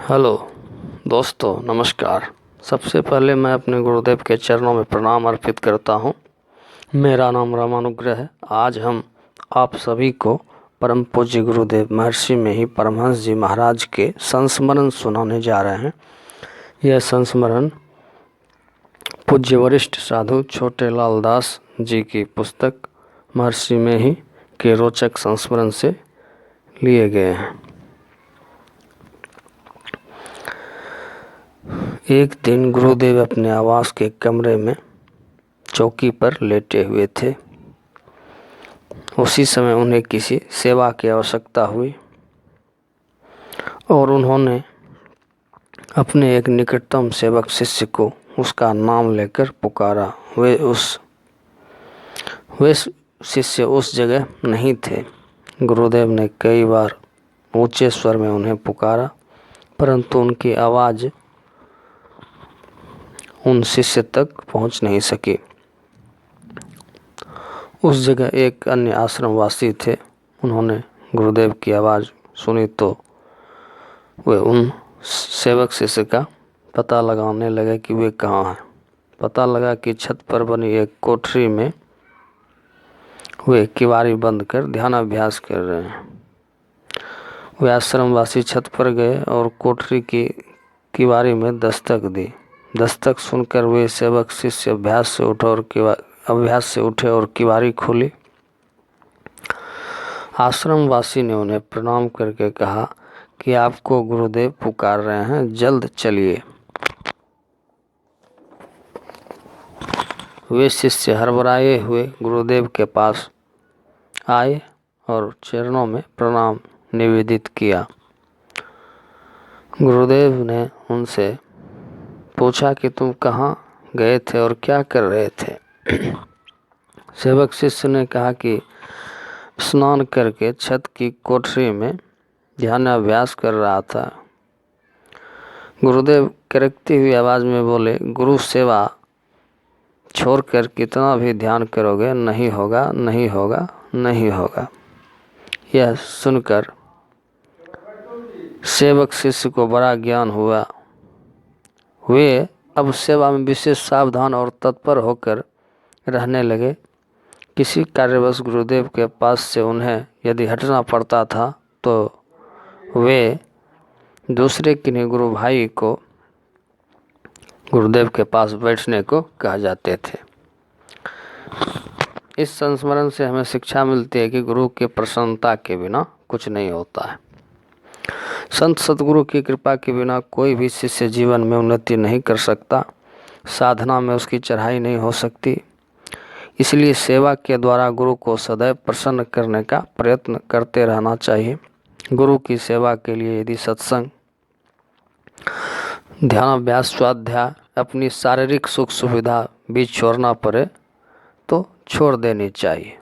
Hello दोस्तों, नमस्कार। सबसे पहले मैं अपने गुरुदेव के चरणों में प्रणाम अर्पित करता हूँ। मेरा नाम रामानुग्रह है। आज हम आप सभी को परम पूज्य गुरुदेव महर्षि में ही परमहंस जी महाराज के संस्मरण सुनाने जा रहे हैं। यह संस्मरण पूज्य वरिष्ठ साधु छोटे लाल दास जी की पुस्तक महर्षि में ही के रोचक संस्मरण से लिए गए हैं। एक दिन गुरुदेव अपने आवास के कमरे में चौकी पर लेटे हुए थे। उसी समय उन्हें किसी सेवा की आवश्यकता हुई और उन्होंने अपने एक निकटतम सेवक शिष्य को उसका नाम लेकर पुकारा। वे शिष्य उस जगह नहीं थे। गुरुदेव ने कई बार ऊंचे स्वर में उन्हें पुकारा, परंतु उनकी आवाज़ उन शिष्य तक पहुंच नहीं सकी। उस जगह एक अन्य आश्रमवासी थे। उन्होंने गुरुदेव की आवाज़ सुनी तो वे उन सेवक शिष्य का पता लगाने लगे कि वे कहाँ हैं। पता लगा कि छत पर बनी एक कोठरी में वे किवारी बंद कर ध्यानाभ्यास कर रहे हैं। वे आश्रमवासी छत पर गए और कोठरी की किवारी में दस्तक दी। दस्तक सुनकर वे सेवक शिष्य अभ्यास से उठे और किवारी खोली। आश्रमवासी ने उन्हें प्रणाम करके कहा कि आपको गुरुदेव पुकार रहे हैं, जल्द चलिए। वे शिष्य हड़बड़ाए हुए गुरुदेव के पास आए और चरणों में प्रणाम निवेदित किया। गुरुदेव ने उनसे पूछा कि तुम कहाँ गए थे और क्या कर रहे थे। सेवक शिष्य ने कहा कि स्नान करके छत की कोठरी में ध्यानाभ्यास कर रहा था। गुरुदेव करकती हुई आवाज़ में बोले, गुरु सेवा छोड़कर कितना भी ध्यान करोगे, नहीं होगा, नहीं होगा, नहीं होगा। यह सुनकर सेवक शिष्य को बड़ा ज्ञान हुआ। वे अब सेवा में विशेष सावधान और तत्पर होकर रहने लगे। किसी कार्यवश गुरुदेव के पास से उन्हें यदि हटना पड़ता था तो वे दूसरे किन्हीं गुरु भाई को गुरुदेव के पास बैठने को कहा जाते थे। इस संस्मरण से हमें शिक्षा मिलती है कि गुरु की प्रसन्नता के बिना कुछ नहीं होता है। संत सतगुरु की कृपा के बिना कोई भी शिष्य जीवन में उन्नति नहीं कर सकता। साधना में उसकी चढ़ाई नहीं हो सकती। इसलिए सेवा के द्वारा गुरु को सदैव प्रसन्न करने का प्रयत्न करते रहना चाहिए। गुरु की सेवा के लिए यदि सत्संग, ध्यानाभ्यास, स्वाध्याय, अपनी शारीरिक सुख सुविधा भी छोड़ना पड़े तो छोड़ देनी चाहिए।